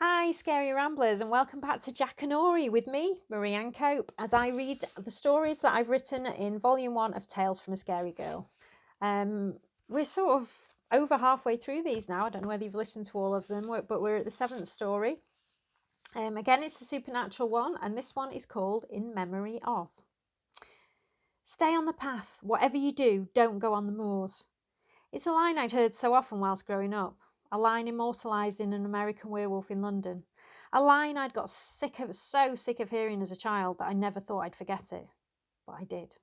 Hi, Scary Ramblers, and welcome back to Jack and Ori with me, Marie-Anne Cope, as I read the stories that I've written in Volume 1 of Tales from a Scary Girl. We're sort of over halfway through these now. I don't know whether you've listened to all of them, but we're at the 7th story. Again, it's a supernatural one, and this one is called In Memory Of. Stay on the path. Whatever you do, don't go on the moors. It's a line I'd heard so often whilst growing up. A line immortalised in An American Werewolf in London. A line I'd got so sick of hearing as a child that I never thought I'd forget it. But I did.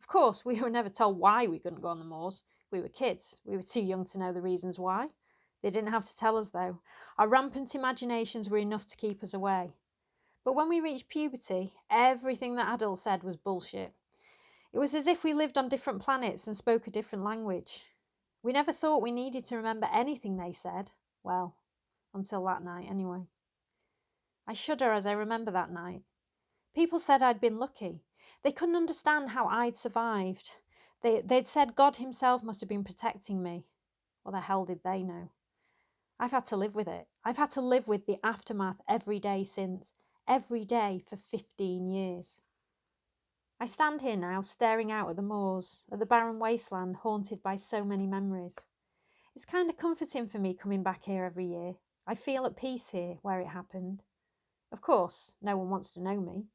Of course, we were never told why we couldn't go on the moors. We were kids. We were too young to know the reasons why. They didn't have to tell us, though. Our rampant imaginations were enough to keep us away. But when we reached puberty, everything that adults said was bullshit. It was as if we lived on different planets and spoke a different language. We never thought we needed to remember anything they said. Well, until that night, anyway. I shudder as I remember that night. People said I'd been lucky. They couldn't understand how I'd survived. They'd said God himself must have been protecting me. What the hell did they know? I've had to live with it. I've had to live with the aftermath every day since. Every day for 15 years. I stand here now, staring out at the moors, at the barren wasteland haunted by so many memories. It's kind of comforting for me coming back here every year. I feel at peace here, where it happened. Of course, no one wants to know me.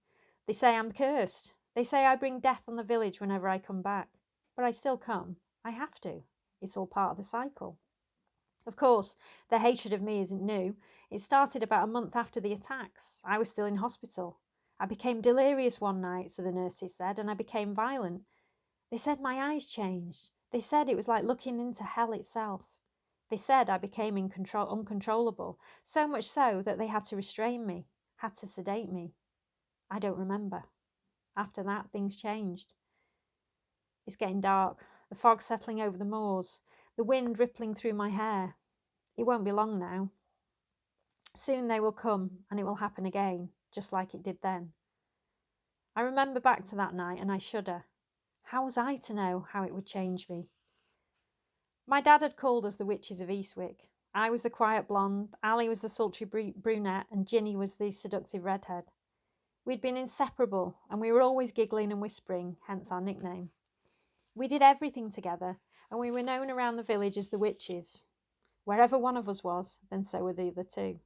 They say I'm cursed. They say I bring death on the village whenever I come back. But I still come. I have to. It's all part of the cycle. Of course, their hatred of me isn't new. It started about a month after the attacks. I was still in hospital. I became delirious one night, so the nurses said, and I became violent. They said my eyes changed. They said it was like looking into hell itself. They said I became uncontrollable, so much so that they had to restrain me, had to sedate me. I don't remember. After that, things changed. It's getting dark, the fog settling over the moors, the wind rippling through my hair. It won't be long now. Soon they will come, and it will happen again, just like it did then. I remember back to that night, and I shudder. How was I to know how it would change me? My dad had called us the Witches of Eastwick. I was the quiet blonde, Ali was the sultry brunette, and Ginny was the seductive redhead. We'd been inseparable, and we were always giggling and whispering, hence our nickname. We did everything together, and we were known around the village as the Witches. Wherever one of us was, then so were the other two.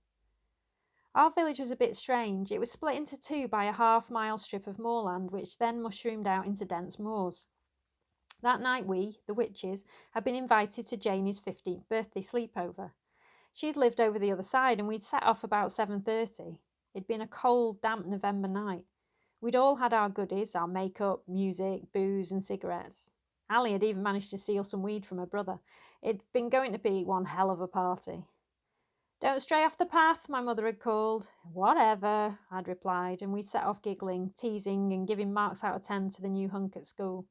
Our village was a bit strange. It was split into two by a half-mile strip of moorland, which then mushroomed out into dense moors. That night we, the witches, had been invited to Janie's 15th birthday sleepover. She'd lived over the other side, and we'd set off about 7:30. It'd been a cold, damp November night. We'd all had our goodies, our makeup, music, booze and cigarettes. Ali had even managed to steal some weed from her brother. It'd been going to be one hell of a party. Don't stray off the path, my mother had called. Whatever, I'd replied, and we'd set off giggling, teasing and giving marks out of 10 to the new hunk at school.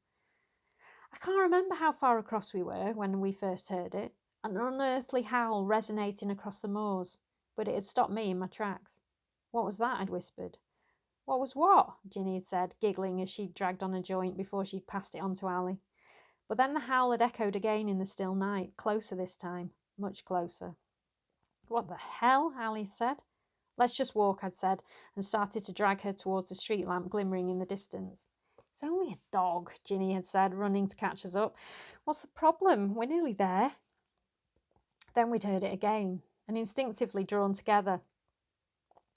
I can't remember how far across we were when we first heard it, an unearthly howl resonating across the moors, but it had stopped me in my tracks. What was that? I'd whispered. What was what? Ginny had said, giggling as she'd dragged on a joint before she'd passed it on to Ali. But then the howl had echoed again in the still night, closer this time, much closer. What the hell? Ali said. Let's just walk, I'd said, and started to drag her towards the street lamp glimmering in the distance. It's only a dog, Ginny had said, running to catch us up. What's the problem? We're nearly there. Then we'd heard it again, and instinctively drawn together,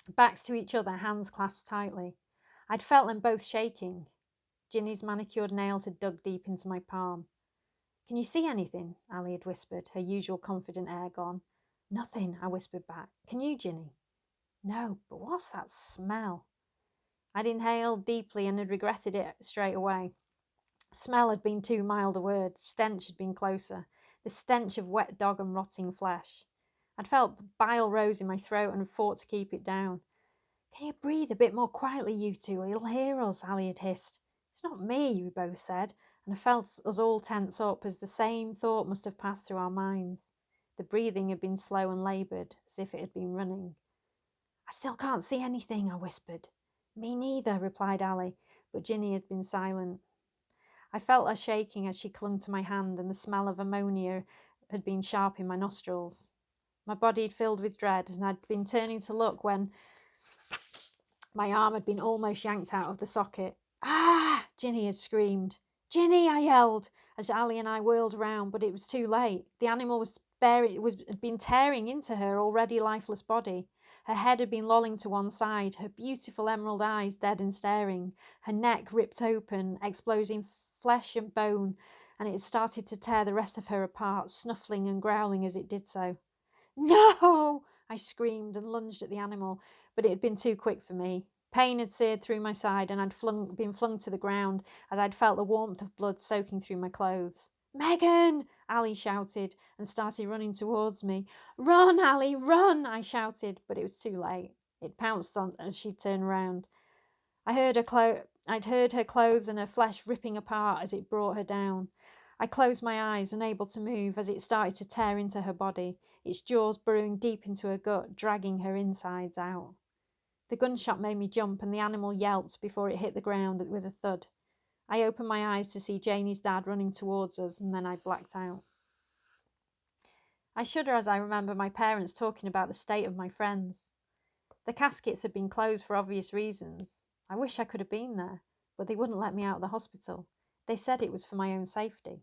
backs to each other, hands clasped tightly. I'd felt them both shaking. Ginny's manicured nails had dug deep into my palm. Can you see anything? Ali had whispered, her usual confident air gone. Nothing, I whispered back. Can you, Ginny? No, but what's that smell? I'd inhaled deeply and had regretted it straight away. Smell had been too mild a word. Stench had been closer. The stench of wet dog and rotting flesh. I'd felt bile rose in my throat and had fought to keep it down. Can you breathe a bit more quietly, you two, or he'll hear us, Ali had hissed. It's not me, we both said, and I felt us all tense up as the same thought must have passed through our minds. The breathing had been slow and laboured, as if it had been running. I still can't see anything, I whispered. Me neither, replied Ali, but Ginny had been silent. I felt her shaking as she clung to my hand, and the smell of ammonia had been sharp in my nostrils. My body had filled with dread, and I'd been turning to look when my arm had been almost yanked out of the socket. "Ah!" Ginny had screamed. "Ginny!" I yelled as Ali and I whirled round, but it was too late. The animal had been tearing into her already lifeless body. Her head had been lolling to one side, her beautiful emerald eyes dead and staring, her neck ripped open, exposing flesh and bone, and it had started to tear the rest of her apart, snuffling and growling as it did so. "No!" I screamed and lunged at the animal, but it had been too quick for me. Pain had seared through my side, and I'd been flung to the ground as I'd felt the warmth of blood soaking through my clothes. "Megan!" Ali shouted and started running towards me. "Run, Ali, run!" I shouted, but it was too late. It pounced on as she turned round. I'd heard her clothes and her flesh ripping apart as it brought her down. I closed my eyes, unable to move, as it started to tear into her body, its jaws burrowing deep into her gut, dragging her insides out. The gunshot made me jump, and the animal yelped before it hit the ground with a thud. I opened my eyes to see Janie's dad running towards us, and then I blacked out. I shudder as I remember my parents talking about the state of my friends. The caskets had been closed for obvious reasons. I wish I could have been there, but they wouldn't let me out of the hospital. They said it was for my own safety.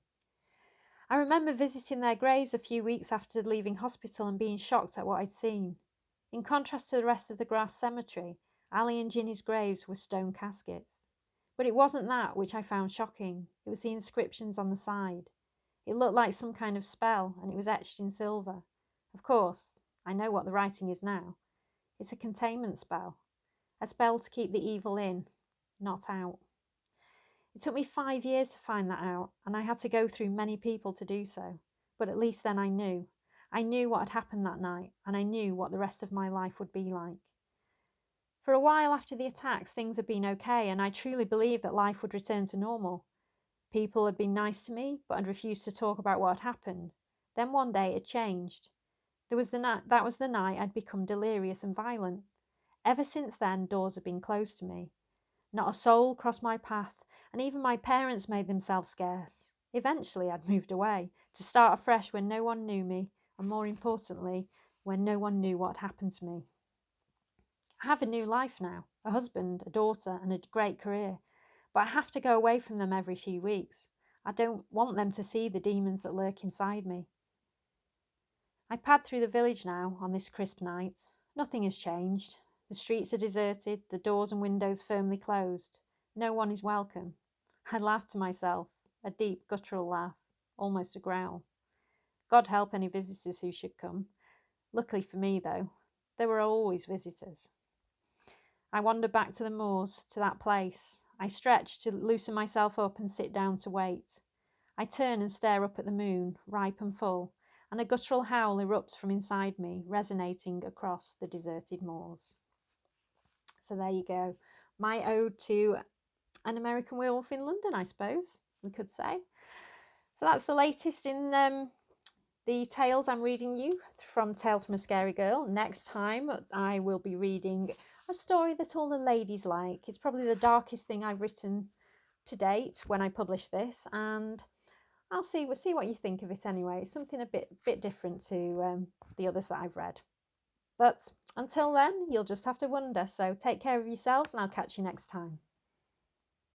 I remember visiting their graves a few weeks after leaving hospital and being shocked at what I'd seen. In contrast to the rest of the grass cemetery, Ali and Ginny's graves were stone caskets. But it wasn't that which I found shocking. It was the inscriptions on the side. It looked like some kind of spell, and it was etched in silver. Of course, I know what the writing is now. It's a containment spell. A spell to keep the evil in, not out. It took me 5 years to find that out, and I had to go through many people to do so. But at least then I knew. I knew what had happened that night, and I knew what the rest of my life would be like. For a while after the attacks, things had been okay, and I truly believed that life would return to normal. People had been nice to me, but had refused to talk about what had happened. Then one day it had changed. That was the night I'd become delirious and violent. Ever since then, doors had been closed to me. Not a soul crossed my path, and even my parents made themselves scarce. Eventually, I'd moved away, to start afresh when no one knew me, and more importantly, when no one knew what had happened to me. I have a new life now, a husband, a daughter, and a great career, but I have to go away from them every few weeks. I don't want them to see the demons that lurk inside me. I pad through the village now on this crisp night. Nothing has changed. The streets are deserted, the doors and windows firmly closed. No one is welcome. I laugh to myself, a deep guttural laugh, almost a growl. God help any visitors who should come. Luckily for me, though, there were always visitors. I wander back to the moors, to that place. I stretch to loosen myself up and sit down to wait. I turn and stare up at the moon, ripe and full, and a guttural howl erupts from inside me, resonating across the deserted moors. So there you go. My ode to an American werewolf in London, I suppose we could say. So that's the latest in the tales I'm reading you from Tales from a Scary Girl. Next time I will be reading a story that all the ladies like. It's probably the darkest thing I've written to date when I publish this, and we'll see what you think of it anyway. It's something a bit different to the others that I've read. But until then, you'll just have to wonder. So take care of yourselves, and I'll catch you next time.